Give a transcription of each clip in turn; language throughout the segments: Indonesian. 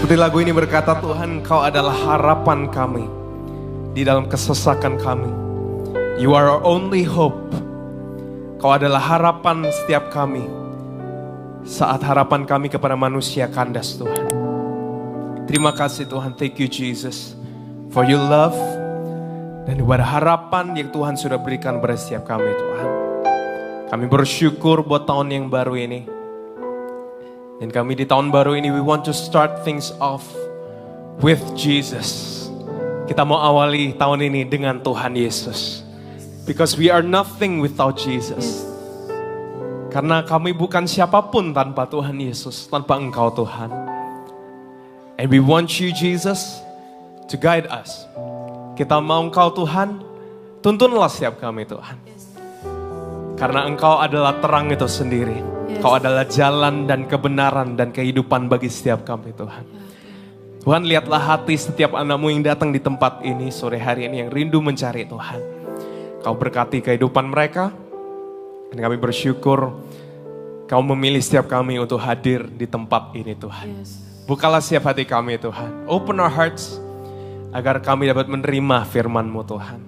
Seperti lagu ini berkata, Tuhan, Kau adalah harapan kami di dalam kesesakan kami. You are our only hope. Kau adalah harapan setiap kami saat harapan kami kepada manusia kandas, Tuhan. Terima kasih Tuhan, thank you Jesus for your love dan kepada harapan yang Tuhan sudah berikan pada setiap kami, Tuhan. Kami bersyukur buat tahun yang baru ini. Dan kami di tahun baru ini, we want to start things off with Jesus. Kita mau awali tahun ini dengan Tuhan Yesus. Because we are nothing without Jesus. Karena kami bukan siapapun tanpa Tuhan Yesus, tanpa Engkau Tuhan. And we want you Jesus to guide us. Kita mau Engkau Tuhan, tuntunlah setiap kami Tuhan. Karena Engkau adalah terang itu sendiri. Kau adalah jalan dan kebenaran dan kehidupan bagi setiap kami Tuhan. Tuhan, lihatlah hati setiap anak-Mu yang datang di tempat ini sore hari ini yang rindu mencari Tuhan. Kau berkati kehidupan mereka. Dan kami bersyukur Kau memilih setiap kami untuk hadir di tempat ini Tuhan. Bukalah setiap hati kami Tuhan. Open our hearts agar kami dapat menerima firman-Mu Tuhan.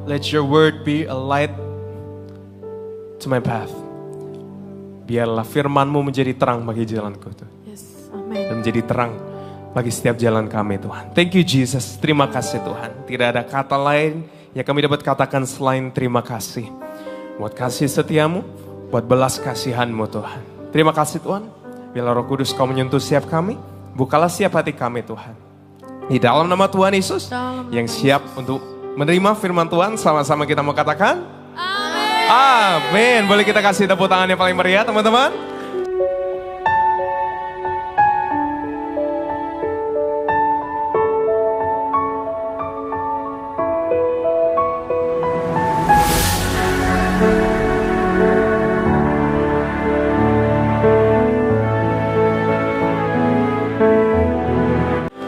Let your word be a light to my path. Biarlah firman-Mu menjadi terang bagi jalanku Tuhan. Dan menjadi terang bagi setiap jalan kami Tuhan. Thank you Jesus, terima kasih Tuhan. Tidak ada kata lain yang kami dapat katakan selain terima kasih. Buat kasih setiamu, buat belas kasihan-Mu Tuhan. Terima kasih Tuhan. Biarlah Roh Kudus Kau menyentuh setiap kami. Bukalah setiap hati kami Tuhan. Di dalam nama Tuhan Yesus yang siap untuk menerima firman Tuhan, sama-sama kita mau katakan amin. Boleh kita kasih tepuk tangan yang paling meriah teman-teman?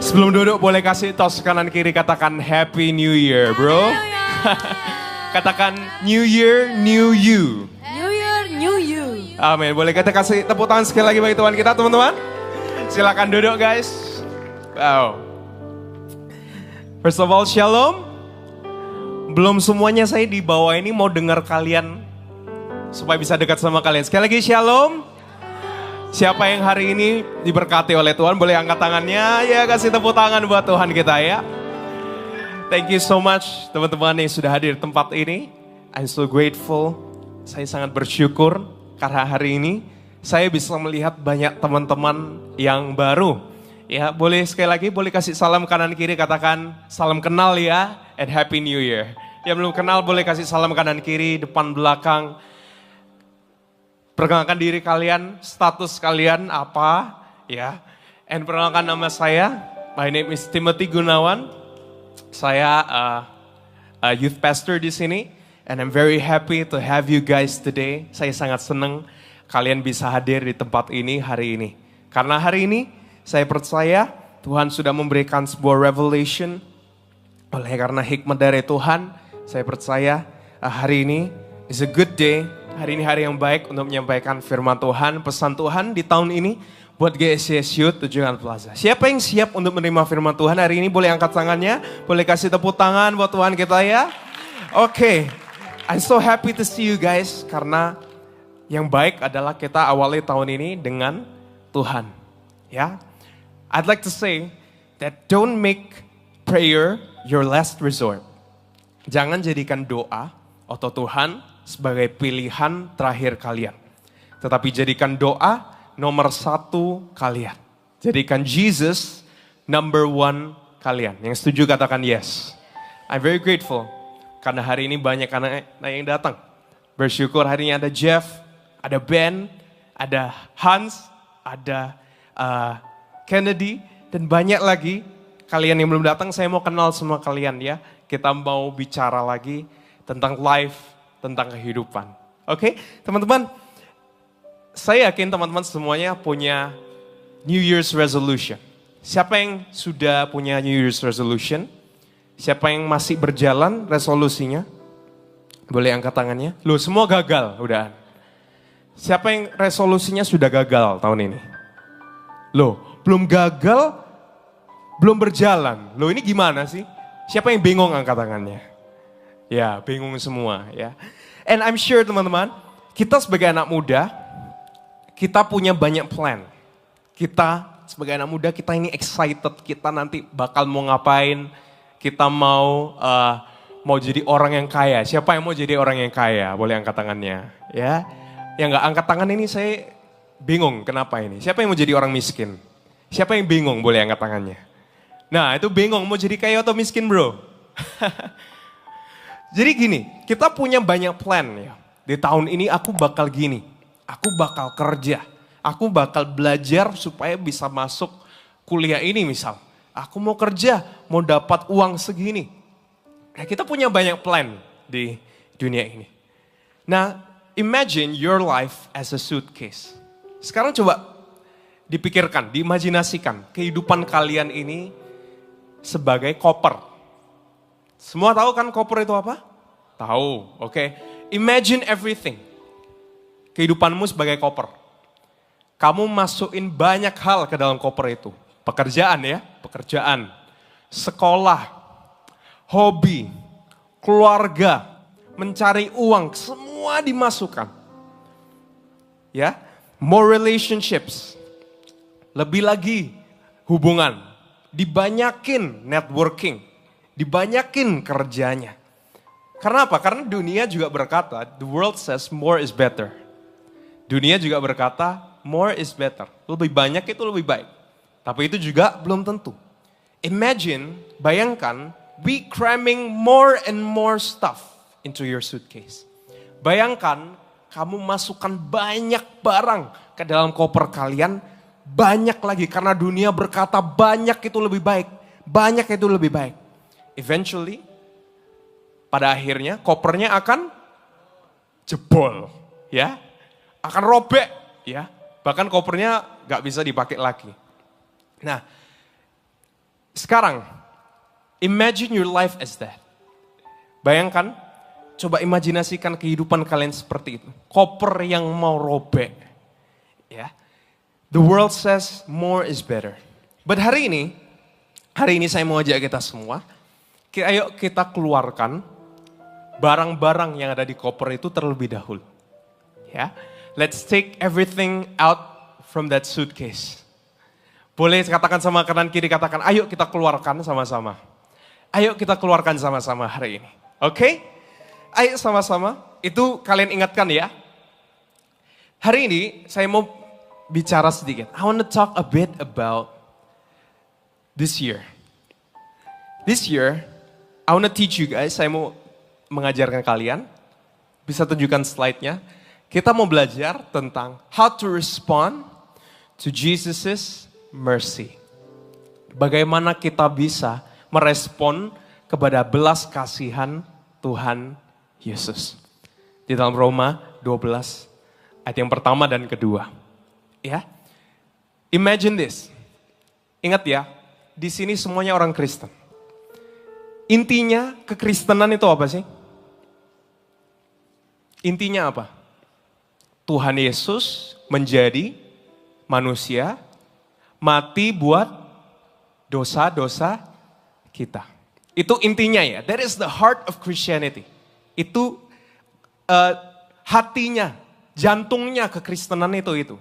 Sebelum duduk boleh kasih tos kanan kiri, katakan Happy New Year bro. Katakan New Year, New You. New Year, New You. Amin. Boleh kita kasih tepuk tangan sekali lagi bagi Tuhan kita teman-teman? Silakan duduk guys. Wow. First of all, Shalom. Belum semuanya saya di bawah ini mau dengar kalian supaya bisa dekat sama kalian. Sekali lagi Shalom. Siapa yang hari ini diberkati oleh Tuhan boleh angkat tangannya. Ya, kasih tepuk tangan buat Tuhan kita ya. Thank you so much teman-teman yang sudah hadir di tempat ini. I'm so grateful. Saya sangat bersyukur karena hari ini saya bisa melihat banyak teman-teman yang baru. Ya, boleh sekali lagi boleh kasih salam kanan kiri, katakan salam kenal ya and Happy New Year. Yang belum kenal boleh kasih salam kanan kiri, depan belakang. Perkenalkan diri kalian, status kalian apa ya. And perkenalkan nama saya. My name is Timothy Gunawan. Saya youth pastor di sini, and I'm very happy to have you guys today. Saya sangat senang kalian bisa hadir di tempat ini hari ini. Karena hari ini saya percaya Tuhan sudah memberikan sebuah revelation. Oleh karena hikmat dari Tuhan, saya percaya hari ini is a good day. Hari ini hari yang baik untuk menyampaikan firman Tuhan, pesan Tuhan di tahun ini buat GSCS Youth Tunjungan Plaza. Siapa yang siap untuk menerima firman Tuhan hari ini boleh angkat tangannya. Boleh kasih tepuk tangan buat Tuhan kita ya. Oke, I'm so happy to see you guys. Karena yang baik adalah kita awali tahun ini dengan Tuhan. Ya, I'd like to say that don't make prayer your last resort. Jangan jadikan doa atau Tuhan sebagai pilihan terakhir kalian. Tetapi jadikan doa nomor satu kalian. Jadikan Jesus number one kalian. Yang setuju katakan yes. I'm very grateful. Karena hari ini banyak anak yang datang. Bersyukur hari ini ada Jeff, ada Ben, ada Hans, ada Kennedy. Dan banyak lagi kalian yang belum datang. Saya mau kenal semua kalian ya. Kita mau bicara lagi tentang life, tentang kehidupan. Oke, teman-teman. Saya yakin teman-teman semuanya punya New Year's resolution. Siapa yang sudah punya New Year's resolution? Siapa yang masih berjalan resolusinya? Boleh angkat tangannya. Loh, semua gagal, udah. Siapa yang resolusinya sudah gagal tahun ini? Loh, belum gagal, belum berjalan. Loh ini gimana sih? Siapa yang bingung angkat tangannya? Ya, bingung semua ya. And I'm sure teman-teman, kita sebagai anak muda, kita punya banyak plan. Kita sebagai anak muda, kita ini excited, kita nanti bakal mau ngapain, kita mau jadi orang yang kaya. Siapa yang mau jadi orang yang kaya? Boleh angkat tangannya. Ya, yang nggak angkat tangan ini saya bingung kenapa ini. Siapa yang mau jadi orang miskin? Siapa yang bingung? Boleh angkat tangannya. Nah itu bingung mau jadi kaya atau miskin bro? Jadi gini, kita punya banyak plan ya. Di tahun ini aku bakal gini, aku bakal kerja, aku bakal belajar supaya bisa masuk kuliah ini misal. Aku mau kerja, mau dapat uang segini. Nah, kita punya banyak plan di dunia ini. Nah, imagine your life as a suitcase. Sekarang coba dipikirkan, diimajinasikan kehidupan kalian ini sebagai koper. Semua tahu kan koper itu apa? Tahu, oke. Imagine everything. Kehidupanmu sebagai koper. Kamu masukin banyak hal ke dalam koper itu. Pekerjaan ya, pekerjaan. Sekolah, hobi, keluarga, mencari uang, semua dimasukkan. Ya, more relationships. Lebih lagi hubungan. Dibanyakin networking. Dibanyakin kerjanya. Karena apa? Karena dunia juga berkata, the world says more is better. Dunia juga berkata, more is better. Lebih banyak itu lebih baik. Tapi itu juga belum tentu. Imagine, bayangkan, we cramming more and more stuff into your suitcase. Bayangkan, kamu masukkan banyak barang ke dalam koper kalian, banyak lagi. Karena dunia berkata banyak itu lebih baik. Banyak itu lebih baik. Eventually, pada akhirnya kopernya akan jebol. Ya, akan robek. Ya, bahkan kopernya gak bisa dipakai lagi. Nah, sekarang, imagine your life as that. Bayangkan, coba imajinasikan kehidupan kalian seperti itu. Koper yang mau robek. Ya, the world says more is better. But hari ini saya mau ajak kita semua, ayo kita keluarkan barang-barang yang ada di koper itu terlebih dahulu. Ya, let's take everything out from that suitcase. Boleh katakan sama kanan kiri, katakan ayo kita keluarkan sama-sama. Ayo kita keluarkan sama-sama hari ini. Oke? Ayo sama-sama. Itu kalian ingatkan ya. Hari ini saya mau bicara sedikit. I want to talk a bit about this year. This year, I want to teach you guys. Saya mau mengajarkan kalian. Bisa tunjukkan slide-nya. Kita mau belajar tentang how to respond to Jesus' mercy. Bagaimana kita bisa merespon kepada belas kasihan Tuhan Yesus. Di dalam Roma 12 ayat yang pertama dan kedua. Ya. Imagine this. Ingat ya, di sini semuanya orang Kristen. Intinya kekristenan itu apa sih? Intinya apa? Tuhan Yesus menjadi manusia, mati buat dosa-dosa kita. Itu intinya ya. That is the heart of Christianity. Itu hatinya, jantungnya kekristenan itu.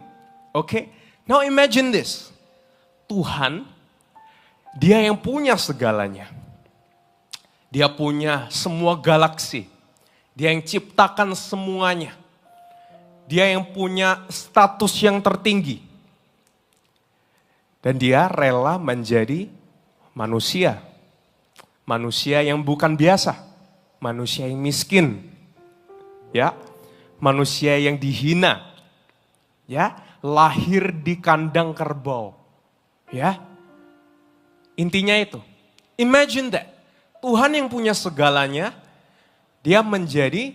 Oke? Now imagine this. Tuhan, dia yang punya segalanya. Dia punya semua galaksi. Dia yang ciptakan semuanya. Dia yang punya status yang tertinggi. Dan dia rela menjadi manusia. Manusia yang bukan biasa. Manusia yang miskin. Ya, manusia yang dihina. Ya, lahir di kandang kerbau. Ya. Intinya itu. Imagine that. Tuhan yang punya segalanya, dia menjadi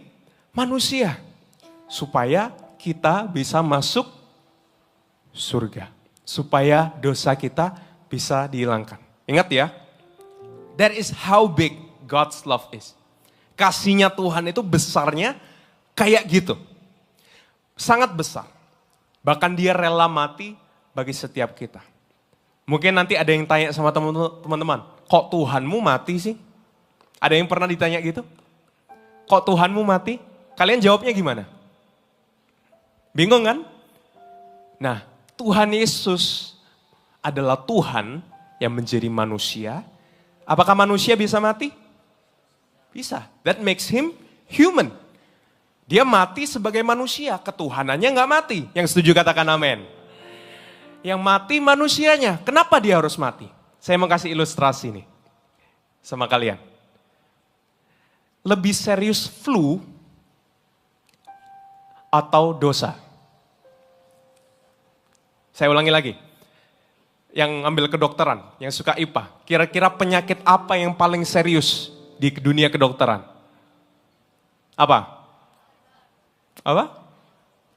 manusia. Supaya kita bisa masuk surga. Supaya dosa kita bisa dihilangkan. Ingat ya, that is how big God's love is. Kasihnya Tuhan itu besarnya kayak gitu. Sangat besar. Bahkan dia rela mati bagi setiap kita. Mungkin nanti ada yang tanya sama teman-teman, kok Tuhanmu mati sih? Ada yang pernah ditanya gitu? Kok Tuhanmu mati? Kalian jawabnya gimana? Bingung kan? Nah, Tuhan Yesus adalah Tuhan yang menjadi manusia. Apakah manusia bisa mati? Bisa. That makes him human. Dia mati sebagai manusia, ketuhanannya nggak mati. Yang setuju katakan amin. Yang mati manusianya. Kenapa dia harus mati? Saya mau kasih ilustrasi nih sama kalian. Lebih serius flu atau dosa? Saya ulangi lagi. Yang ambil kedokteran, yang suka IPA. Kira-kira penyakit apa yang paling serius di dunia kedokteran? Apa?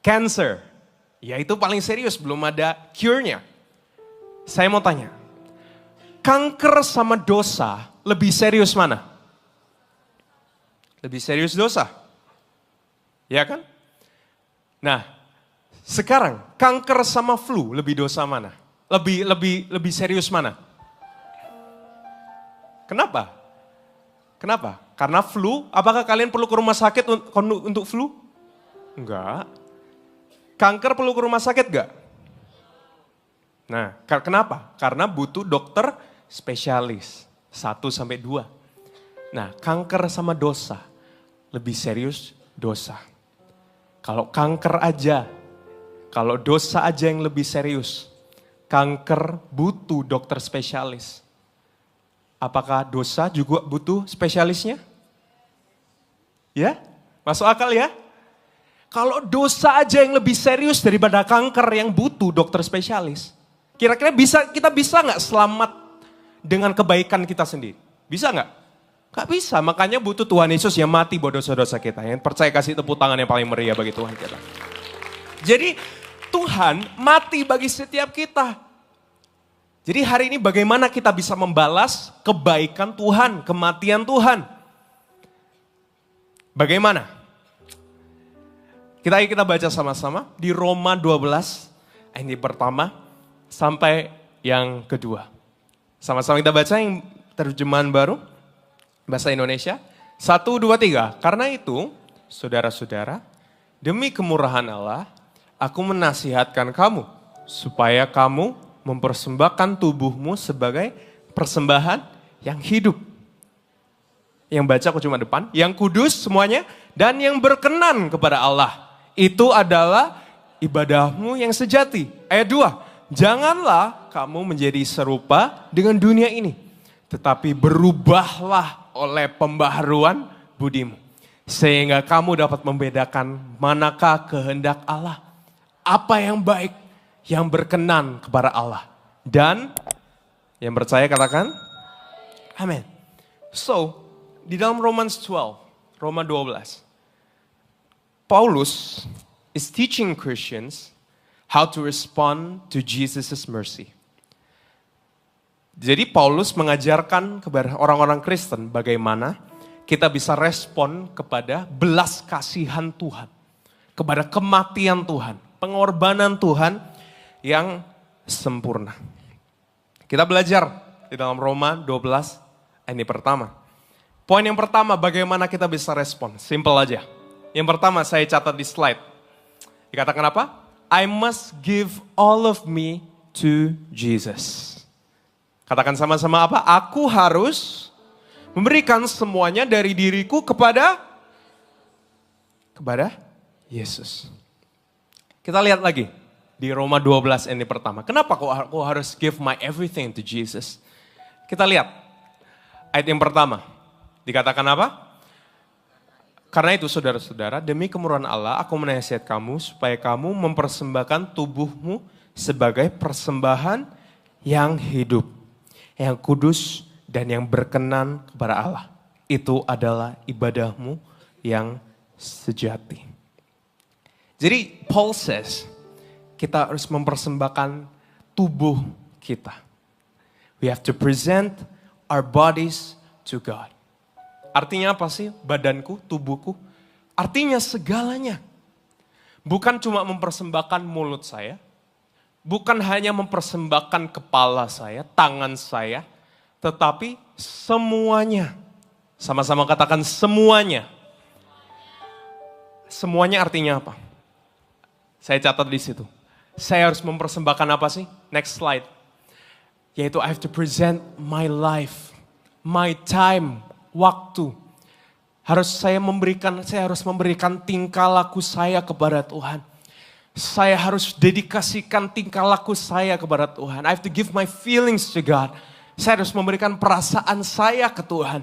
Cancer. Ya itu paling serius, belum ada cure-nya. Saya mau tanya, kanker sama dosa lebih serius mana? Lebih serius dosa. Ya kan? Nah, sekarang kanker sama flu lebih dosa mana? Lebih serius mana? Kenapa? Karena flu, apakah kalian perlu ke rumah sakit untuk flu? Enggak. Kanker perlu ke rumah sakit gak? Nah, kenapa? Karena butuh dokter spesialis. 1-2. Nah, kanker sama dosa. Lebih serius dosa. Kalau kanker aja, kalau dosa aja yang lebih serius. Kanker butuh dokter spesialis. Apakah dosa juga butuh spesialisnya? Ya? Masuk akal ya? Kalau dosa aja yang lebih serius daripada kanker yang butuh dokter spesialis. Kira-kira kita bisa nggak selamat dengan kebaikan kita sendiri? Bisa nggak? Nggak bisa, makanya butuh Tuhan Yesus yang mati buat dosa-dosa kita. Yang percaya kasih tepuk tangan yang paling meriah bagi Tuhan kita. Jadi Tuhan mati bagi setiap kita. Jadi hari ini bagaimana kita bisa membalas kebaikan Tuhan, kematian Tuhan? Bagaimana? Kita baca sama-sama di Roma 12, ayat pertama sampai yang kedua. Sama-sama kita baca yang terjemahan baru, bahasa Indonesia. 1, 2, 3. Karena itu, saudara-saudara, demi kemurahan Allah, aku menasihatkan kamu, supaya kamu mempersembahkan tubuhmu sebagai persembahan yang hidup. Yang baca aku cuma depan, yang kudus semuanya, dan yang berkenan kepada Allah. Itu adalah ibadahmu yang sejati. Ayat 2, janganlah kamu menjadi serupa dengan dunia ini. Tetapi berubahlah oleh pembaharuan budimu. Sehingga kamu dapat membedakan manakah kehendak Allah. Apa yang baik, yang berkenan kepada Allah. Dan yang percaya katakan, amin. So, di dalam Roma 12, Paulus is teaching Christians how to respond to Jesus' mercy. Jadi Paulus mengajarkan kepada orang-orang Kristen bagaimana kita bisa respon kepada belas kasihan Tuhan. Kepada kematian Tuhan, pengorbanan Tuhan yang sempurna. Kita belajar di dalam Roma 12, ini pertama. Poin yang pertama, bagaimana kita bisa respon. Simple aja. Yang pertama saya catat di slide. Dikatakan apa? I must give all of me to Jesus. Katakan sama-sama apa? Aku harus memberikan semuanya dari diriku kepada Yesus. Kita lihat lagi di Roma 12 ini pertama. Kenapa aku harus give my everything to Jesus? Kita lihat ayat yang pertama. Dikatakan apa? Karena itu saudara-saudara, demi kemurahan Allah aku menasihat kamu supaya kamu mempersembahkan tubuhmu sebagai persembahan yang hidup, yang kudus dan yang berkenan kepada Allah. Itu adalah ibadahmu yang sejati. Jadi Paul says, kita harus mempersembahkan tubuh kita. We have to present our bodies to God. Artinya apa sih badanku, tubuhku? Artinya segalanya. Bukan cuma mempersembahkan mulut saya, bukan hanya mempersembahkan kepala saya, tangan saya, tetapi semuanya. Sama-sama katakan semuanya. Semuanya artinya apa? Saya catat di situ. Saya harus mempersembahkan apa sih? Next slide. Yaitu I have to present my life, my time, waktu. Saya harus memberikan tingkah laku saya kepada Tuhan. Saya harus dedikasikan tingkah laku saya kepada Tuhan. I have to give my feelings to God. Saya harus memberikan perasaan saya ke Tuhan.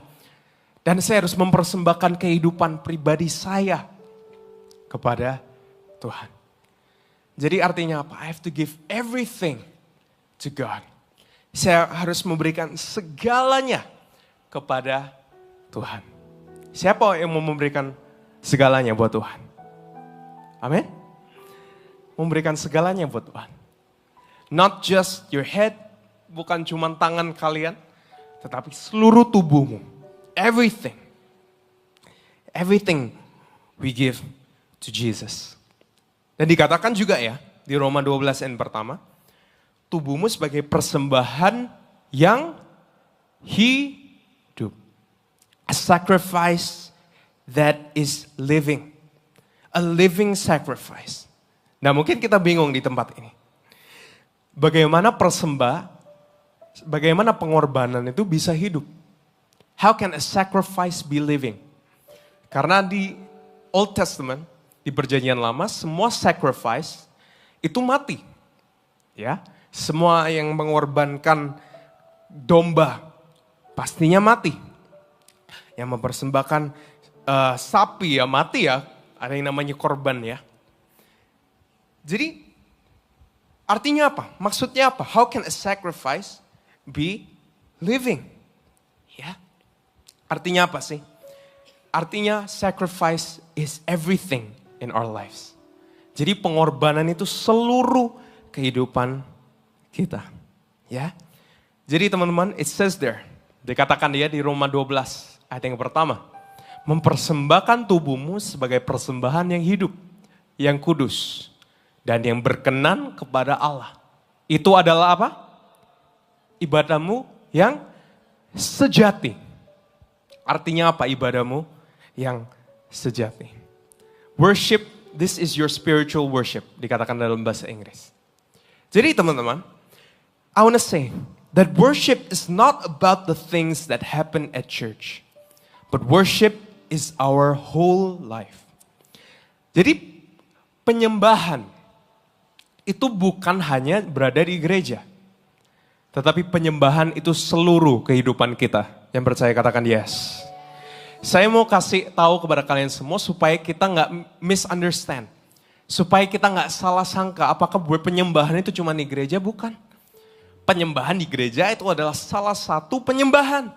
Dan saya harus mempersembahkan kehidupan pribadi saya kepada Tuhan. Jadi artinya apa? I have to give everything to God. Saya harus memberikan segalanya kepada Tuhan. Siapa yang mau memberikan segalanya buat Tuhan? Amin? Memberikan segalanya buat Tuhan. Not just your head, bukan cuma tangan kalian, tetapi seluruh tubuhmu. Everything. Everything we give to Jesus. Dan dikatakan juga ya, di Roma 12 ayat pertama, tubuhmu sebagai persembahan yang hidup. A sacrifice that is living. A living sacrifice. Nah mungkin kita bingung di tempat ini. Bagaimana bagaimana pengorbanan itu bisa hidup? How can a sacrifice be living? Karena di Old Testament, di Perjanjian Lama, semua sacrifice itu mati. Ya, semua yang mengorbankan domba pastinya mati. Yang mempersembahkan sapi ya mati ya, ada yang namanya korban ya. Jadi artinya apa? Maksudnya apa? How can a sacrifice be living? Ya. Artinya apa sih? Artinya sacrifice is everything in our lives. Jadi pengorbanan itu seluruh kehidupan kita. Ya. Jadi teman-teman, it says there. Dikatakan dia di Roma 12 ayat yang pertama. Mempersembahkan tubuhmu sebagai persembahan yang hidup, yang kudus, dan yang berkenan kepada Allah. Itu adalah apa? Ibadahmu yang sejati. Artinya apa ibadahmu yang sejati? Worship, this is your spiritual worship. Dikatakan dalam bahasa Inggris. Jadi teman-teman, I want to say that worship is not about the things that happen at church. But worship is our whole life. Jadi penyembahan itu bukan hanya berada di gereja. Tetapi penyembahan itu seluruh kehidupan kita. Yang percaya katakan yes. Saya mau kasih tahu kepada kalian semua supaya kita nggak misunderstand. Supaya kita nggak salah sangka apakah penyembahan itu cuma di gereja, bukan. Penyembahan di gereja itu adalah salah satu penyembahan.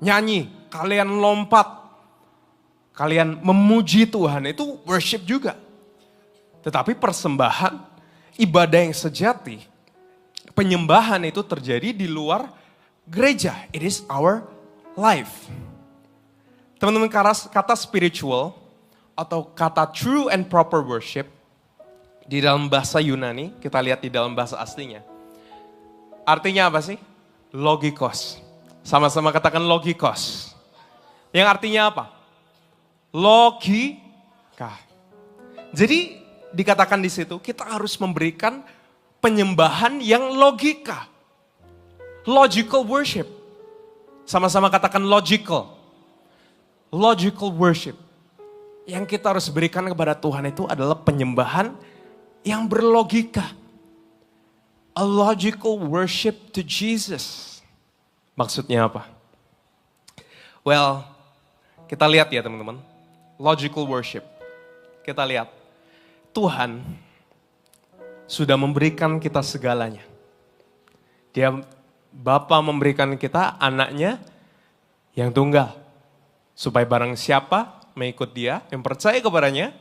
Nyanyi, kalian lompat, kalian memuji Tuhan, itu worship juga. Tetapi persembahan, ibadah yang sejati, penyembahan itu terjadi di luar gereja. It is our life. Teman-teman, kata spiritual atau kata true and proper worship di dalam bahasa Yunani, kita lihat di dalam bahasa aslinya. Artinya apa sih? Logikos. Sama-sama katakan logikos. Yang artinya apa? Logika. Jadi dikatakan di situ kita harus memberikan penyembahan yang logika. Logical worship. Sama-sama katakan logical. Logical worship. Yang kita harus berikan kepada Tuhan itu adalah penyembahan yang berlogika. A logical worship to Jesus. Maksudnya apa? Well, kita lihat ya teman-teman. Logical worship. Kita lihat. Tuhan sudah memberikan kita segalanya. Dia Bapa memberikan kita anaknya yang tunggal. Supaya barang siapa mengikut dia, yang percaya kepadanya,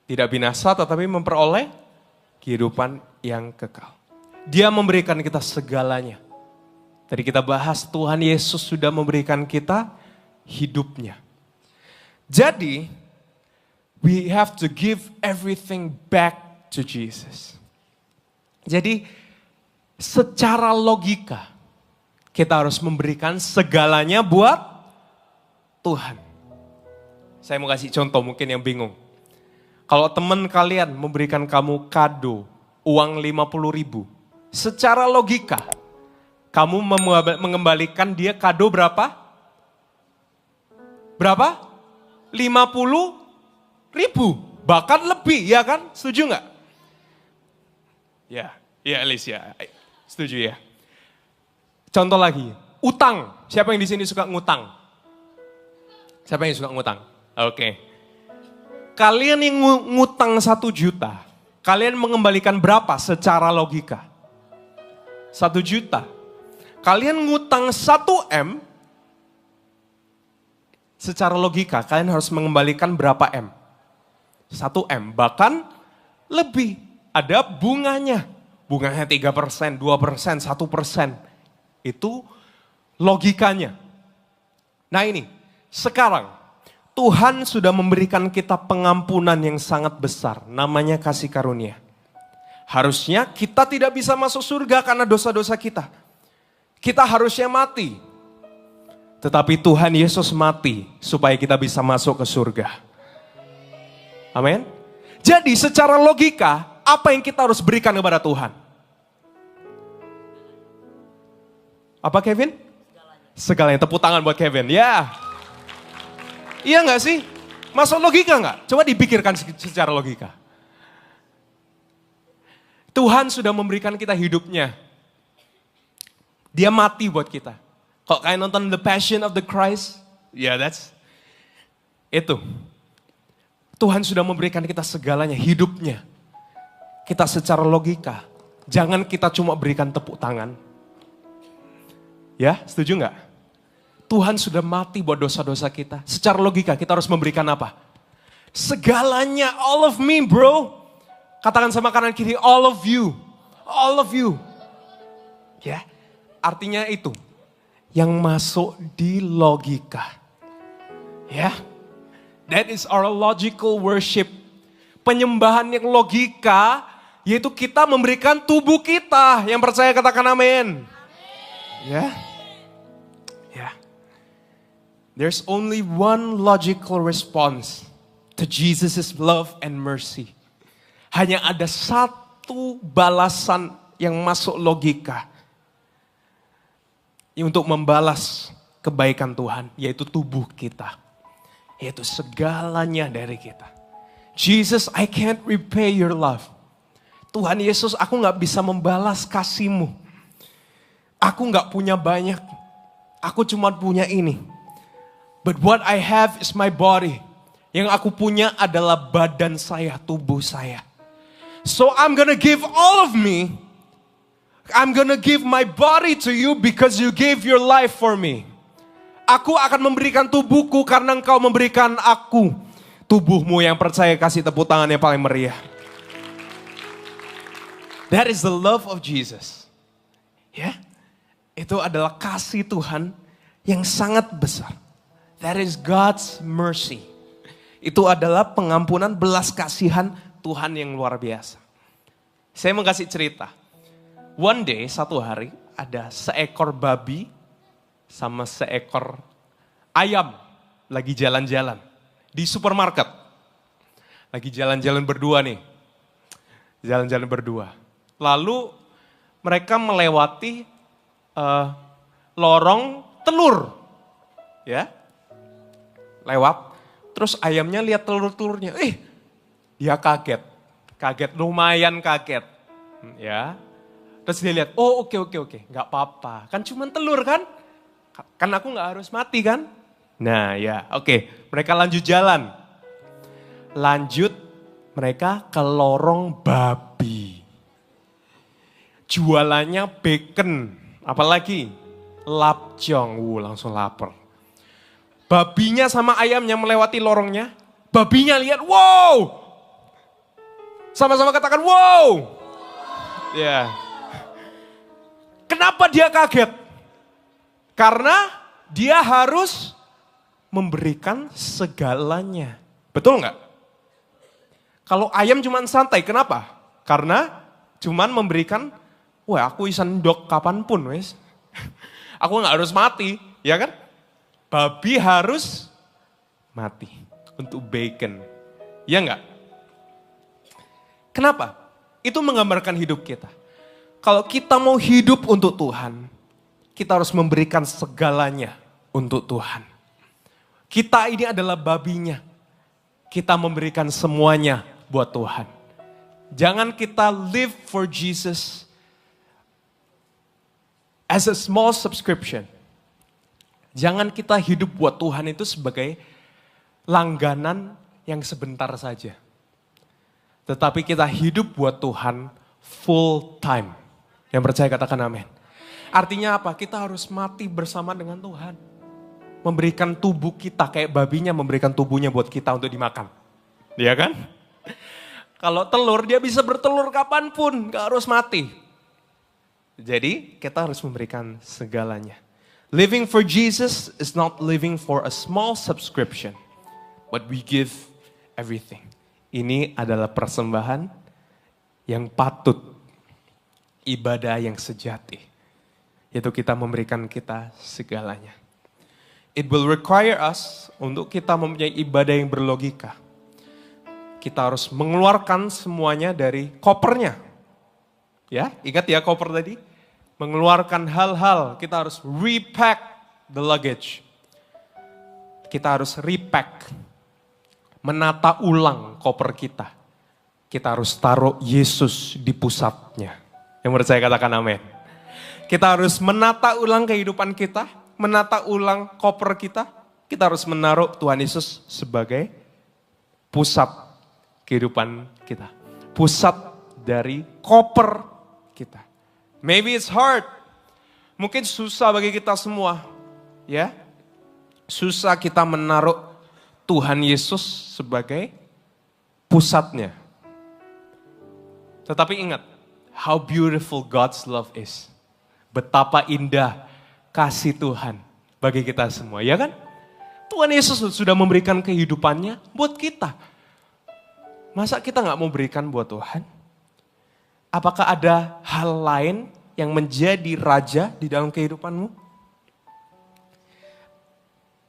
tidak binasa tetapi memperoleh kehidupan yang kekal. Dia memberikan kita segalanya. Tadi kita bahas Tuhan Yesus sudah memberikan kita hidupnya. Jadi, we have to give everything back to Jesus. Jadi secara logika kita harus memberikan segalanya buat Tuhan. Saya mau kasih contoh mungkin yang bingung. Kalau teman kalian memberikan kamu kado uang 50.000, secara logika kamu mengembalikan dia kado berapa? Berapa? 50.000, bahkan lebih, ya kan? Setuju nggak? Ya Alicia, setuju ya. Contoh lagi, utang. Siapa yang di sini suka ngutang? Siapa yang suka ngutang? Oke. Kalian yang ngutang 1 juta, kalian mengembalikan berapa secara logika? 1 juta. Kalian ngutang 1 M, secara logika kalian harus mengembalikan berapa M? 1 M, bahkan lebih. Ada bunganya. Bunganya 3%, 2%, 1%. Itu logikanya. Nah ini, sekarang Tuhan sudah memberikan kita pengampunan yang sangat besar. Namanya kasih karunia. Harusnya kita tidak bisa masuk surga karena dosa-dosa kita. Kita harusnya mati. Tetapi Tuhan Yesus mati supaya kita bisa masuk ke surga. Amin. Jadi secara logika, apa yang kita harus berikan kepada Tuhan? Apa Kevin? Segalanya. Tepuk tangan buat Kevin. Ya. Iya gak sih? Masuk logika gak? Coba dipikirkan secara logika. Tuhan sudah memberikan kita hidupnya. Dia mati buat kita. Kalau kalian nonton The Passion of the Christ, ya itu. Tuhan sudah memberikan kita segalanya, hidupnya. Kita secara logika, jangan kita cuma berikan tepuk tangan. Ya, setuju nggak? Tuhan sudah mati buat dosa-dosa kita. Secara logika kita harus memberikan apa? Segalanya, all of me bro. Katakan sama kanan kiri, all of you. All of you. Ya, artinya itu. Yang masuk di logika. Ya, that is our logical worship. Penyembahan yang logika, yaitu kita memberikan tubuh kita. Yang percaya katakan amin. Ya. There's only one logical response to Jesus' love and mercy. Hanya ada satu balasan yang masuk logika. Untuk membalas kebaikan Tuhan, yaitu tubuh kita. Yaitu segalanya dari kita. Jesus, I can't repay your love. Tuhan Yesus, aku gak bisa membalas kasih-Mu. Aku gak punya banyak. Aku cuma punya ini. But what I have is my body. Yang aku punya adalah badan saya, tubuh saya. So I'm gonna give all of me. I'm gonna give my body to you because you gave your life for me. Aku akan memberikan tubuhku karena engkau memberikan aku. Tubuhmu yang percaya kasih tepuk tangan yang paling meriah. That is the love of Jesus. Ya, itu adalah kasih Tuhan yang sangat besar. That is God's mercy. Itu adalah pengampunan belas kasihan Tuhan yang luar biasa. Saya mau kasih cerita. One day, satu hari, ada seekor babi sama seekor ayam lagi jalan-jalan di supermarket. Lagi jalan-jalan berdua nih. Jalan-jalan berdua. Lalu mereka melewati lorong telur. Ya. Lewat, terus ayamnya lihat telur-telurnya, dia kaget, lumayan kaget, ya. Terus dia lihat, oh oke, nggak apa-apa, kan cuma telur kan aku nggak harus mati kan. Nah ya, oke, mereka lanjut jalan, mereka ke lorong babi, jualannya bacon, apalagi lapjong, langsung lapar. Babinya sama ayamnya melewati lorongnya. Babinya lihat, wow. Sama-sama katakan, wow. Ya. Kenapa dia kaget? Karena dia harus memberikan segalanya. Betul nggak? Kalau ayam cuma santai, kenapa? Karena cuman memberikan, wah aku bisa ndok kapanpun wes. Aku nggak harus mati, ya kan? Babi harus mati untuk bacon, ya nggak? Kenapa? Itu menggambarkan hidup kita. Kalau kita mau hidup untuk Tuhan, kita harus memberikan segalanya untuk Tuhan. Kita ini adalah babinya. Kita memberikan semuanya buat Tuhan. Jangan kita live for Jesus as a small subscription. Jangan kita hidup buat Tuhan itu sebagai langganan yang sebentar saja. Tetapi kita hidup buat Tuhan full time. Yang percaya katakan amin. Artinya apa? Kita harus mati bersama dengan Tuhan. Memberikan tubuh kita kayak babinya memberikan tubuhnya buat kita untuk dimakan. Iya kan? Kalau telur dia bisa bertelur kapanpun, gak harus mati. Jadi kita harus memberikan segalanya. Living for Jesus is not living for a small subscription, but we give everything. Ini adalah persembahan yang patut, ibadah yang sejati. Yaitu kita memberikan kita segalanya. It will require us untuk kita mempunyai ibadah yang berlogika. Kita harus mengeluarkan semuanya dari kopernya. Ya, ingat ya koper tadi? Mengeluarkan hal-hal, kita harus repack the luggage. Kita harus repack, menata ulang koper kita. Kita harus taruh Yesus di pusatnya. Yang menurut saya katakan amin. Kita harus menata ulang kehidupan kita, menata ulang koper kita. Kita harus menaruh Tuhan Yesus sebagai pusat kehidupan kita. Pusat dari koper kita. Maybe it's hard. Mungkin susah bagi kita semua. Ya. Susah kita menaruh Tuhan Yesus sebagai pusatnya. Tetapi ingat, how beautiful God's love is. Betapa indah kasih Tuhan bagi kita semua, ya kan? Tuhan Yesus sudah memberikan kehidupannya buat kita. Masa kita gak mau berikan buat Tuhan? Apakah ada hal lain yang menjadi raja di dalam kehidupanmu?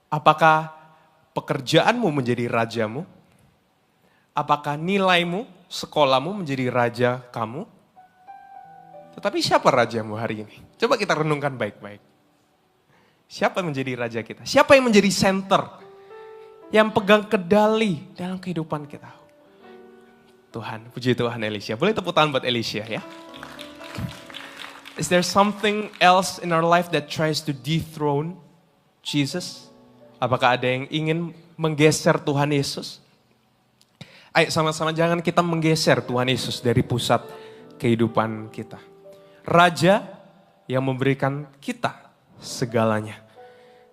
Apakah pekerjaanmu menjadi rajamu? Apakah nilaimu, sekolahmu menjadi raja kamu? Tetapi siapa rajamu hari ini? Coba kita renungkan baik-baik. Siapa yang menjadi raja kita? Siapa yang menjadi center? Yang pegang kendali dalam kehidupan kita? Tuhan, puji Tuhan Elisha. Boleh tepuk tangan buat Elisha ya. Is there something else in our life that tries to dethrone Jesus? Apakah ada yang ingin menggeser Tuhan Yesus? Ayo sama-sama jangan kita menggeser Tuhan Yesus dari pusat kehidupan kita. Raja yang memberikan kita segalanya.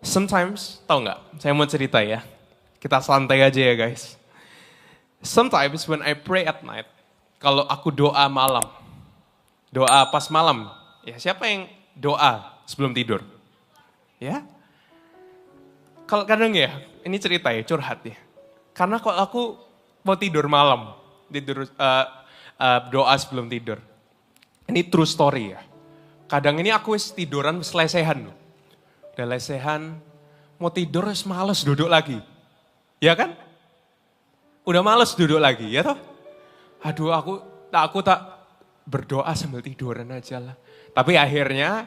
Sometimes, tahu nggak? Saya mau cerita ya. Kita santai aja ya guys. Sometimes when I pray at night, kalau aku doa malam, doa pas malam, ya siapa yang doa sebelum tidur? Ya, kalau kadang ya, ini cerita ya, curhat ya. Karena kalau aku mau tidur malam, doa sebelum tidur. Ini true story ya. Kadang ini aku tiduran selesehan. Udah lesehan, mau tidur males duduk lagi. Ya kan? Udah males duduk lagi, ya toh? Aduh, aku tak berdoa sambil tiduran aja lah. Tapi akhirnya,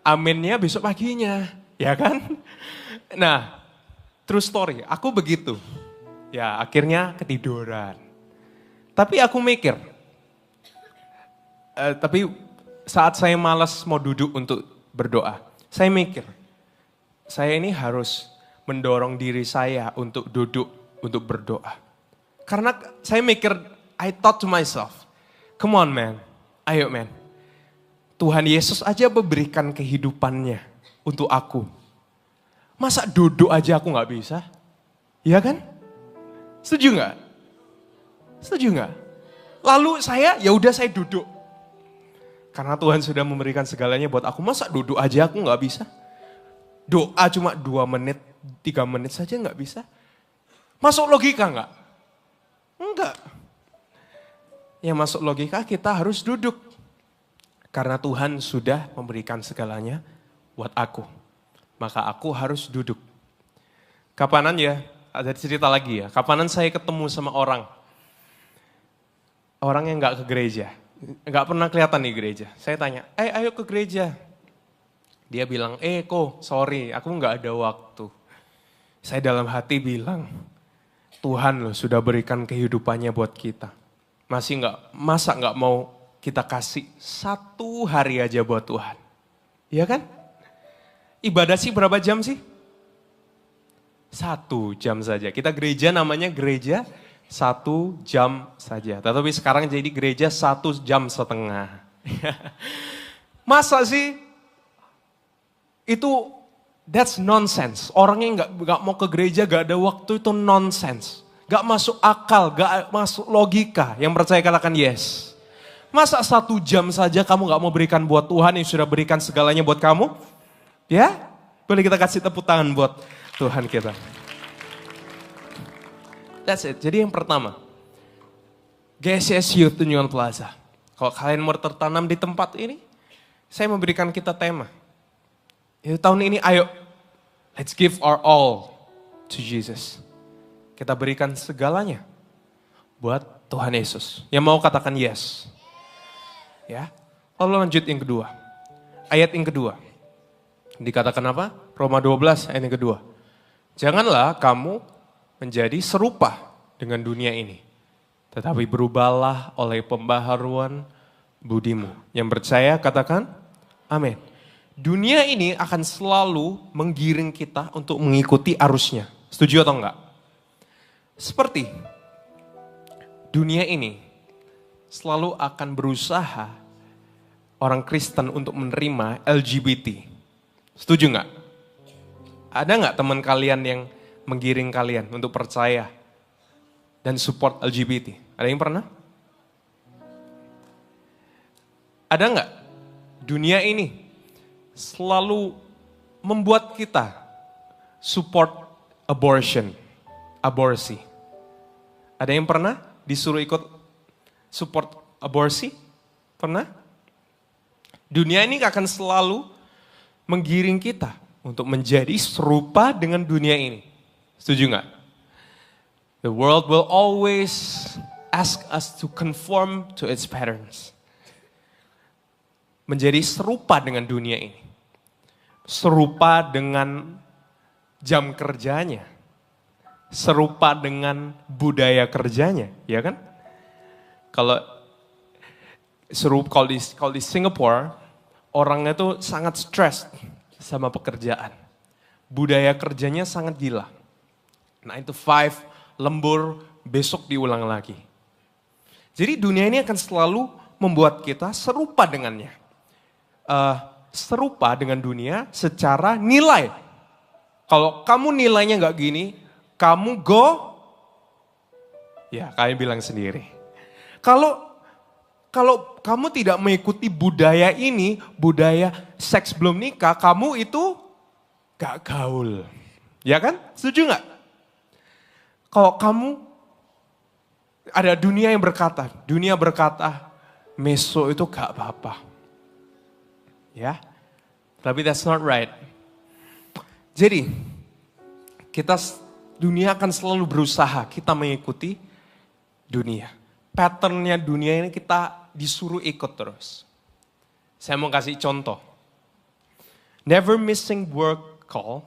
aminnya besok paginya, ya kan? Nah, true story, aku begitu. Ya, akhirnya ketiduran. Tapi aku mikir, tapi saat saya malas mau duduk untuk berdoa, saya mikir, saya ini harus mendorong diri saya untuk duduk, untuk berdoa. Karena saya mikir, I thought to myself, come on man, ayo man. Tuhan Yesus aja memberikan kehidupannya untuk aku. Masa duduk aja aku gak bisa? Iya kan? Setuju gak? Setuju gak? Lalu saya, ya udah saya duduk. Karena Tuhan sudah memberikan segalanya buat aku, masa duduk aja aku gak bisa? Doa cuma 2 menit, 3 menit saja gak bisa? Masuk logika gak? Enggak. yang masuk logika kita harus duduk. Karena Tuhan sudah memberikan segalanya buat aku. Maka aku harus duduk. Kapanan ya, ada cerita lagi ya. Kapanan saya ketemu sama orang. Orang yang gak ke gereja. Gak pernah kelihatan di gereja. Saya tanya, ayo ke gereja. Dia bilang, sorry aku gak ada waktu. Saya dalam hati bilang, Tuhan loh sudah berikan kehidupannya buat kita. Masa gak mau kita kasih 1 hari aja buat Tuhan. Iya kan? Ibadah sih berapa jam sih? 1 jam saja. Kita gereja namanya gereja 1 jam saja. Tetapi sekarang jadi gereja 1,5 jam. Masa sih? Itu that's nonsense. Orang yang gak mau ke gereja gak ada waktu itu nonsense. Gak masuk akal, gak masuk logika. Yang percaya katakan yes. Masa 1 jam saja kamu gak mau berikan buat Tuhan yang sudah berikan segalanya buat kamu? Ya? Boleh kita kasih tepuk tangan buat Tuhan kita. That's it. Jadi yang pertama, GCS Youth Tunjungan Plaza. Kalau kalian mau tertanam di tempat ini, saya memberikan kita tema. Itu tahun ini ayo, let's give our all to Jesus. Kita berikan segalanya buat Tuhan Yesus. Yang mau katakan yes. Ya. Lalu lanjut yang kedua. Ayat yang kedua. Dikatakan apa? Roma 12 ayat yang kedua. Janganlah kamu menjadi serupa dengan dunia ini. Tetapi berubahlah oleh pembaharuan budimu. Yang percaya katakan amin. Dunia ini akan selalu menggiring kita untuk mengikuti arusnya. Setuju atau enggak? Seperti dunia ini selalu akan berusaha orang Kristen untuk menerima LGBT. Setuju enggak? Ada enggak teman kalian yang menggiring kalian untuk percaya dan support LGBT? Ada yang pernah? Ada enggak? Dunia ini selalu membuat kita support aborsi. Ada yang pernah disuruh ikut support aborsi? Pernah? Dunia ini akan selalu menggiring kita untuk menjadi serupa dengan dunia ini. Setuju nggak? The world will always ask us to conform to its patterns. Menjadi serupa dengan dunia ini. Serupa dengan jam kerjanya. Serupa dengan budaya kerjanya, ya kan? Kalau di Singapura, orangnya tuh sangat stres sama pekerjaan. Budaya kerjanya sangat gila. 9 to 5, lembur, besok diulang lagi. Jadi dunia ini akan selalu membuat kita serupa dengannya. Serupa dengan dunia secara nilai. Kalau kamu nilainya gak gini, kamu go, ya kalian bilang sendiri. Kalau kamu tidak mengikuti budaya ini, budaya seks belum nikah, kamu itu gak gaul. Ya kan? Setuju gak? Kalau kamu, ada dunia berkata, meso itu gak apa-apa. Ya, tapi that's not right. Jadi, dunia akan selalu berusaha, kita mengikuti dunia. Patternnya dunia ini kita disuruh ikut terus. Saya mau kasih contoh. Never missing work call,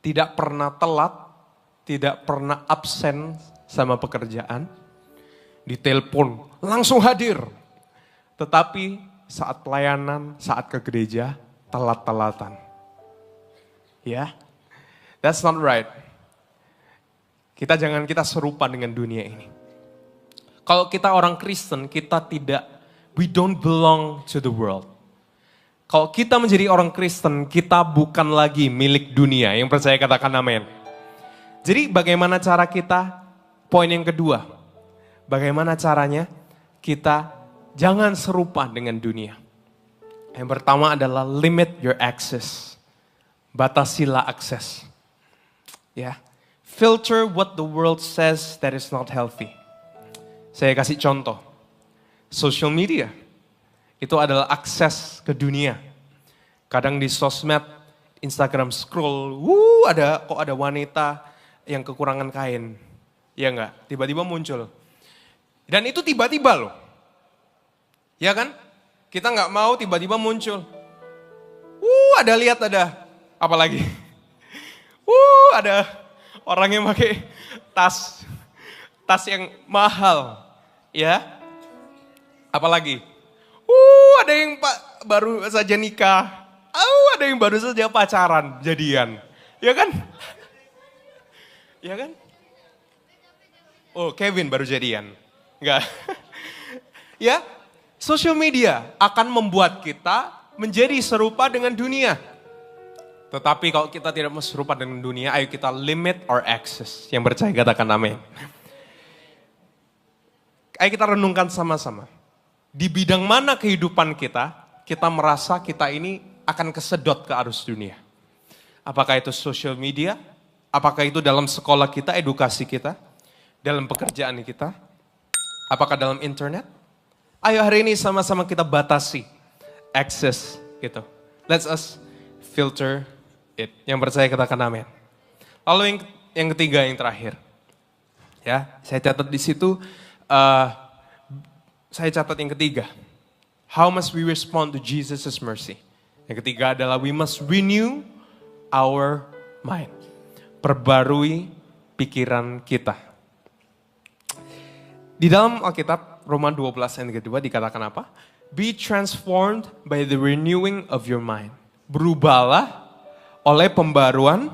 tidak pernah telat, tidak pernah absen sama pekerjaan, ditelepon langsung hadir. Tetapi saat pelayanan, saat ke gereja, telat-telatan. Ya, that's not right. Kita serupa dengan dunia ini. Kalau kita orang Kristen, we don't belong to the world. Kalau kita menjadi orang Kristen, kita bukan lagi milik dunia. Yang percaya katakan amin. Jadi bagaimana cara kita? Poin yang kedua. Bagaimana caranya kita jangan serupa dengan dunia. Yang pertama adalah limit your access. Batasilah akses. Ya. Filter what the world says that is not healthy. Saya kasih contoh. Social media itu adalah akses ke dunia. Kadang di sosmed, Instagram scroll, kok ada wanita yang kekurangan kain. Ya enggak? Tiba-tiba muncul. Dan itu tiba-tiba loh. Ya kan? Kita nggak mau tiba-tiba muncul. Ada apa lagi? Ada orang yang pakai tas yang mahal. Ya. Apalagi? Ada yang baru saja nikah. Ada yang baru saja pacaran, jadian. Ya kan? Ya kan? Oh, Kevin baru jadian. Enggak. Ya, social media akan membuat kita menjadi serupa dengan dunia. Tetapi kalau kita tidak mau serupa dengan dunia, ayo kita limit our access. Yang percaya katakan amin. Ayo kita renungkan sama-sama. Di bidang mana kehidupan kita merasa kita ini akan kesedot ke arus dunia. Apakah itu social media? Apakah itu dalam sekolah kita, edukasi kita? Dalam pekerjaan kita? Apakah dalam internet? Ayo hari ini sama-sama kita batasi access gitu. Let's us filter it. Yang percaya katakan amin. Lalu yang ketiga, yang terakhir. Ya, saya catat di situ. Saya catat yang ketiga. How must we respond to Jesus' mercy? Yang ketiga adalah we must renew our mind. Perbarui pikiran kita. Di dalam Alkitab, Roma 12 ayat kedua dikatakan apa? Be transformed by the renewing of your mind. Berubahlah oleh pembaruan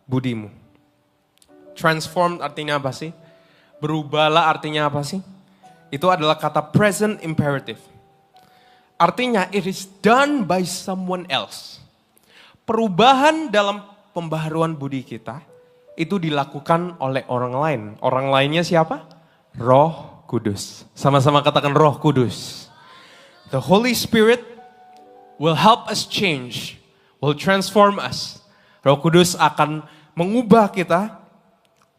budimu. Transformed artinya apa sih? Berubahlah artinya apa sih? Itu adalah kata present imperative. Artinya it is done by someone else. Perubahan dalam pembaharuan budi kita itu dilakukan oleh orang lain. Orang lainnya siapa? Roh Kudus. Sama-sama katakan Roh Kudus. The Holy Spirit will help us change, will transform us. Roh Kudus akan mengubah kita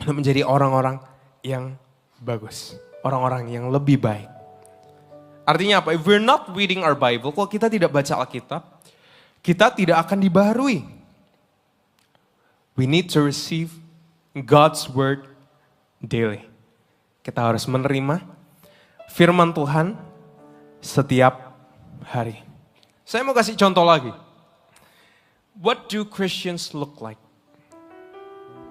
menjadi orang-orang yang bagus. Orang-orang yang lebih baik. Artinya apa? If we're not reading our Bible, kalau kita tidak baca Alkitab, kita tidak akan dibaharui. We need to receive God's word daily. Kita harus menerima firman Tuhan setiap hari. Saya mau kasih contoh lagi. What do Christians look like?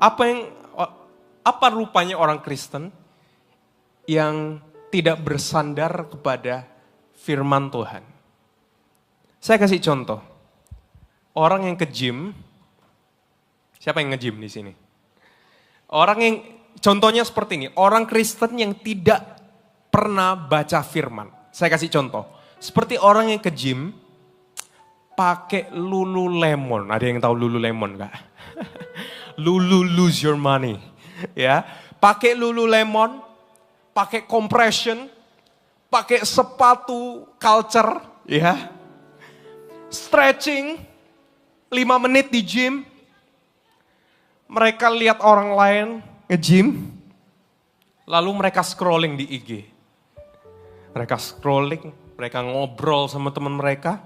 Apa rupanya orang Kristen yang tidak bersandar kepada firman Tuhan? Saya kasih contoh. Orang yang ke gym, siapa yang nge-gym di sini? Contohnya seperti ini, orang Kristen yang tidak pernah baca firman. Saya kasih contoh, seperti orang yang ke gym, pakai Lululemon. Ada yang tahu Lululemon nggak? Lulu lose your money, ya. Pakai Lululemon, pakai compression, pakai sepatu culture, ya. Stretching, 5 menit di gym. Mereka lihat orang lain nge-gym, lalu mereka scrolling di IG. Mereka scrolling, mereka ngobrol sama teman mereka.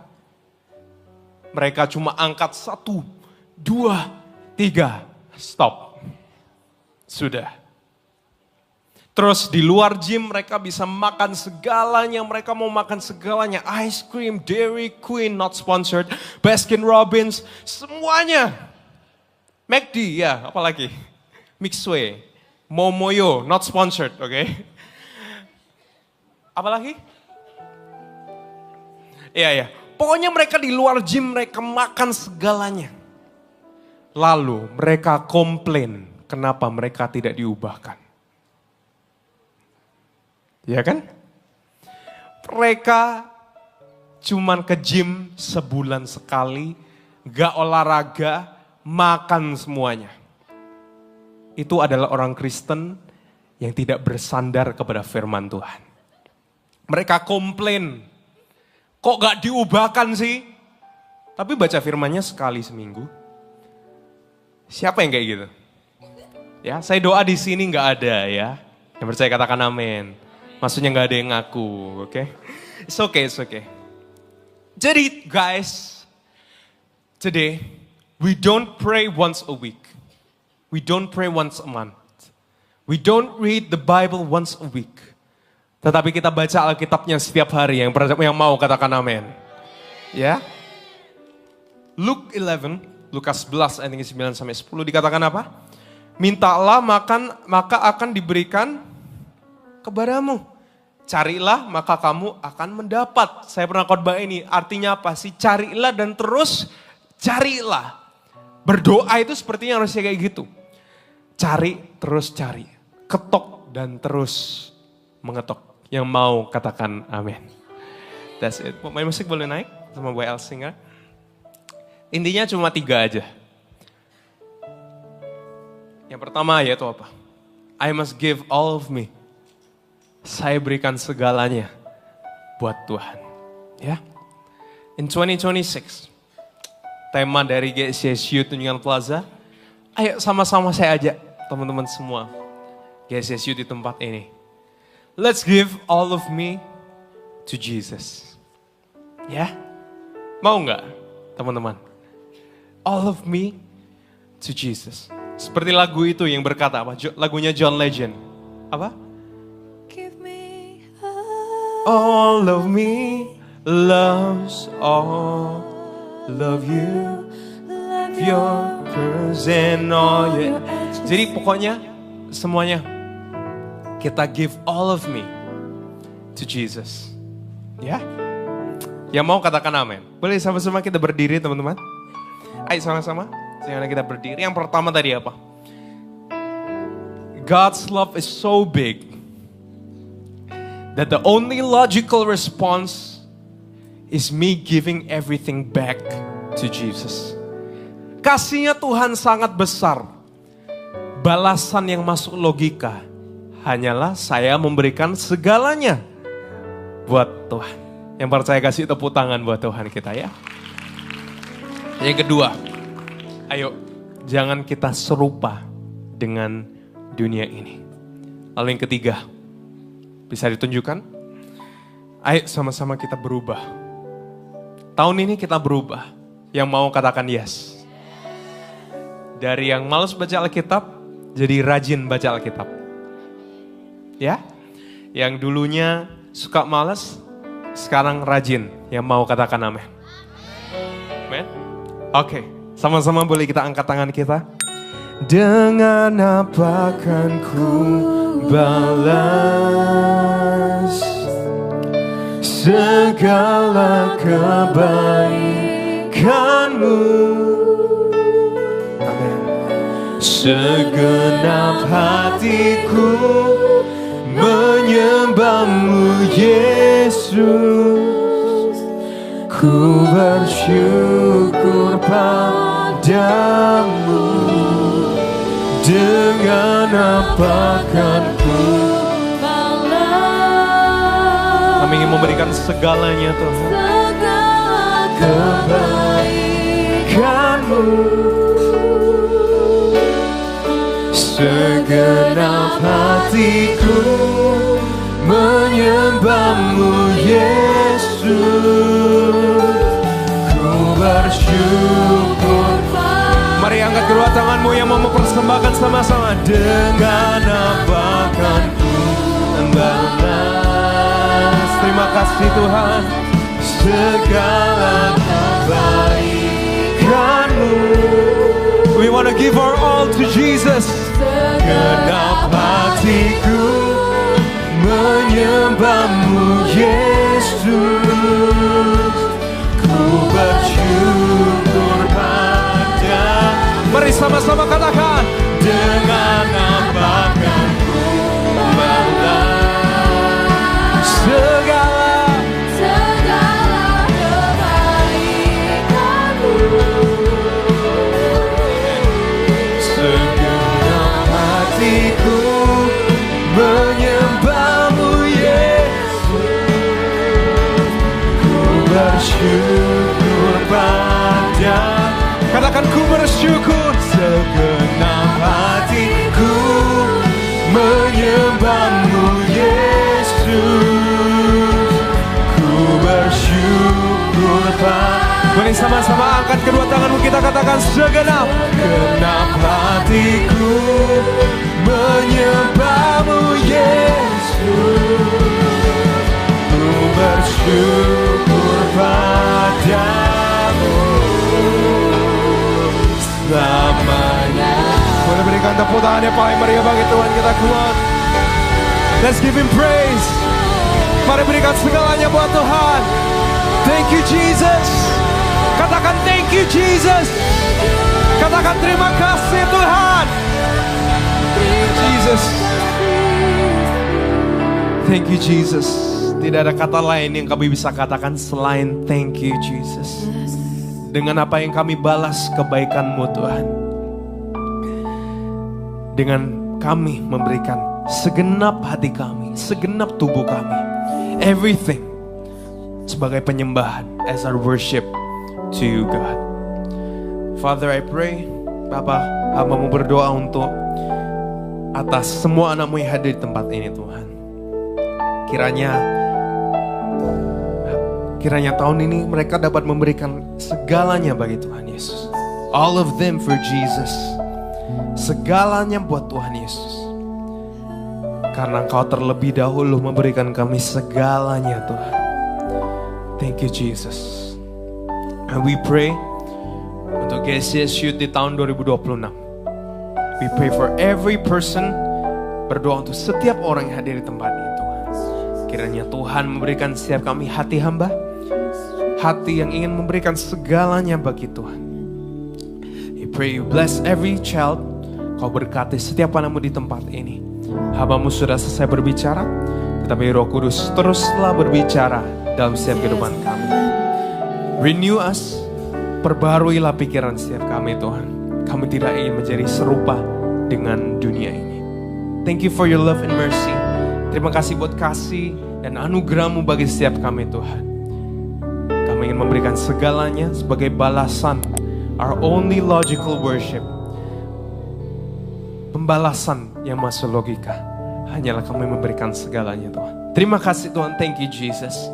Mereka cuma angkat 1, 2, 3, stop. Sudah. Terus di luar gym mereka bisa makan segalanya, mereka mau makan segalanya. Ice cream, Dairy Queen, not sponsored, Baskin Robbins, semuanya. McD, ya apalagi. Mixway, Momoyo, not sponsored, oke. Apalagi? Iya. Pokoknya mereka di luar gym, mereka makan segalanya. Lalu mereka komplain, kenapa mereka tidak diubahkan. Ya kan? Mereka cuman ke gym sebulan sekali, gak olahraga, makan semuanya. Itu adalah orang Kristen yang tidak bersandar kepada firman Tuhan. Mereka komplain, kok gak diubahkan sih? Tapi baca firmannya sekali seminggu. Siapa yang kayak gitu? Ya, saya doa di sini gak ada ya. Yang percaya katakan amin. Maksudnya gak ada yang ngaku, oke? It's okay. Jadi guys, today we don't pray once a week. We don't pray once a month. We don't read the Bible once a week. Tetapi kita baca Alkitabnya setiap hari. Yang mau katakan amin. Ya. Luke 11, Lukas 11 ayat 9 sampai 10 dikatakan apa? Mintalah maka akan diberikan kepadamu. Carilah maka kamu akan mendapat. Saya pernah khotbah ini, artinya apa sih? Carilah dan terus carilah. Berdoa itu sepertinya harusnya kayak gitu. Cari terus cari. Ketok dan terus mengetok. Yang mau katakan amin. That's it. Main musik boleh naik sama Bu El Singer. Intinya cuma 3 aja. Yang pertama yaitu apa? I must give all of me. Saya berikan segalanya buat Tuhan. Ya. In 2026, tema dari GCSU Tunjungan Plaza, ayo sama-sama saya ajak teman-teman semua GCSU di tempat ini. Let's give all of me to Jesus. Ya, mau nggak teman-teman? All of me to Jesus. Seperti lagu itu yang berkata apa? Lagunya John Legend. Apa? Give me all of me loves all of you. Your presence all your. Jadi pokoknya semuanya kita give all of me to Jesus. Ya? Yang mau katakan amin. Boleh sama-sama kita berdiri teman-teman? Ayo sama-sama. Jangan kita berdiri. Yang pertama tadi apa? God's love is so big that the only logical response is me giving everything back to Jesus. Kasihnya Tuhan sangat besar. Balasan yang masuk logika hanyalah saya memberikan segalanya buat Tuhan. Yang percaya kasih tepuk tangan buat Tuhan kita ya. Yang kedua, ayo jangan kita serupa dengan dunia ini. Lalu yang ketiga, bisa ditunjukkan? Ayo sama-sama kita berubah. Tahun ini kita berubah. Yang mau katakan yes. Dari yang malas baca Alkitab, jadi rajin baca Alkitab. Ya, yang dulunya suka malas, sekarang rajin. Yang mau katakan amin. Amin? Oke, sama-sama boleh kita angkat tangan kita. Dengan apa kan ku balas segala kebaikanmu. Amin. Segenap hatiku menyembahmu Yesus, ku bersyukur padamu. Dengan apa kan ku balas? Kami ingin memberikan segalanya Tuhan. Segala kebaikanmu. Segenap hatiku menyembahmu Yesus, ku bersyukur. Mari angkat kedua tanganmu yang mau mempersembahkan sama-sama. Dengan apa kan ku membalas? Terima kasih Tuhan. Segala kebaikanmu. We want to give our all to Jesus. Segenap hatiku menyembahmu Yesus, ku bersyukur pada. Mari sama-sama katakan. Dengan apa kan ku balas segala kebaikanmu. Segenap hatiku menyembahmu Yesus, ku bersyukur pada. Katakan ku bersyukur. Segenap hatiku menyembahmu Yesus, Mari sama-sama angkat kedua tanganmu, kita katakan segenap. Genap hatiku menyembahmu Yesus, ku bersyukur padamu selamanya. Boleh berikan tepuk tangan yang paling meriah bagi Tuhan kita, kuat. Let's give him praise. Mari berikan segalanya buat Tuhan. Thank you Jesus. Katakan thank you Jesus. Katakan terima kasih Tuhan. Jesus. Thank you Jesus. Tidak ada kata lain yang kami bisa katakan selain thank you Jesus. Dengan apa yang kami balas kebaikan-Mu Tuhan. Dengan kami memberikan segenap hati kami, segenap tubuh kami, everything sebagai penyembahan as our worship to you God. Father, I pray, Bapa, hamba-Mu berdoa untuk atas semua anak-Mu yang hadir di tempat ini Tuhan. Kiranya tahun ini mereka dapat memberikan segalanya bagi Tuhan Yesus. All of them for Jesus. Segalanya buat Tuhan Yesus. Karena Engkau terlebih dahulu memberikan kami segalanya Tuhan. Thank you Jesus. And we pray untuk GCS Youth di tahun 2026. We pray for every person. Berdoa untuk setiap orang yang hadir di tempat ini Tuhan. Kiranya Tuhan memberikan setiap kami hati hamba. Hati yang ingin memberikan segalanya bagi Tuhan. We pray you bless every child. Kau berkati setiap anak-Mu di tempat ini. Hamba-Mu sudah selesai berbicara, tetapi Roh Kudus teruslah berbicara dalam setiap kehidupan kami. Renew us, perbaharuilah pikiran setiap kami Tuhan. Kami tidak ingin menjadi serupa dengan dunia ini. Thank you for your love and mercy. Terima kasih buat kasih dan anugerah-Mu bagi setiap kami Tuhan. Kami ingin memberikan segalanya sebagai balasan, our only logical worship. Pembalasan yang masuk logika. Hanyalah kami memberikan segalanya Tuhan. Terima kasih Tuhan, thank you Jesus.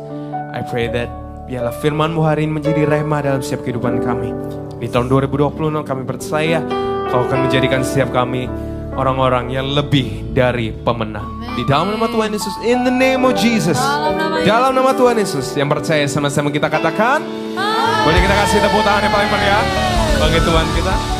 I pray that biarlah firman-Mu hari ini menjadi rema dalam setiap kehidupan kami. Di tahun 2026 kami percaya Kau akan menjadikan setiap kami orang-orang yang lebih dari pemenang. Di dalam nama Tuhan Yesus, in the name of Jesus. Dalam nama Tuhan Yesus, yang percaya sama-sama kita katakan. Boleh kita kasih tepuk tangan yang paling meriah bagi Tuhan kita.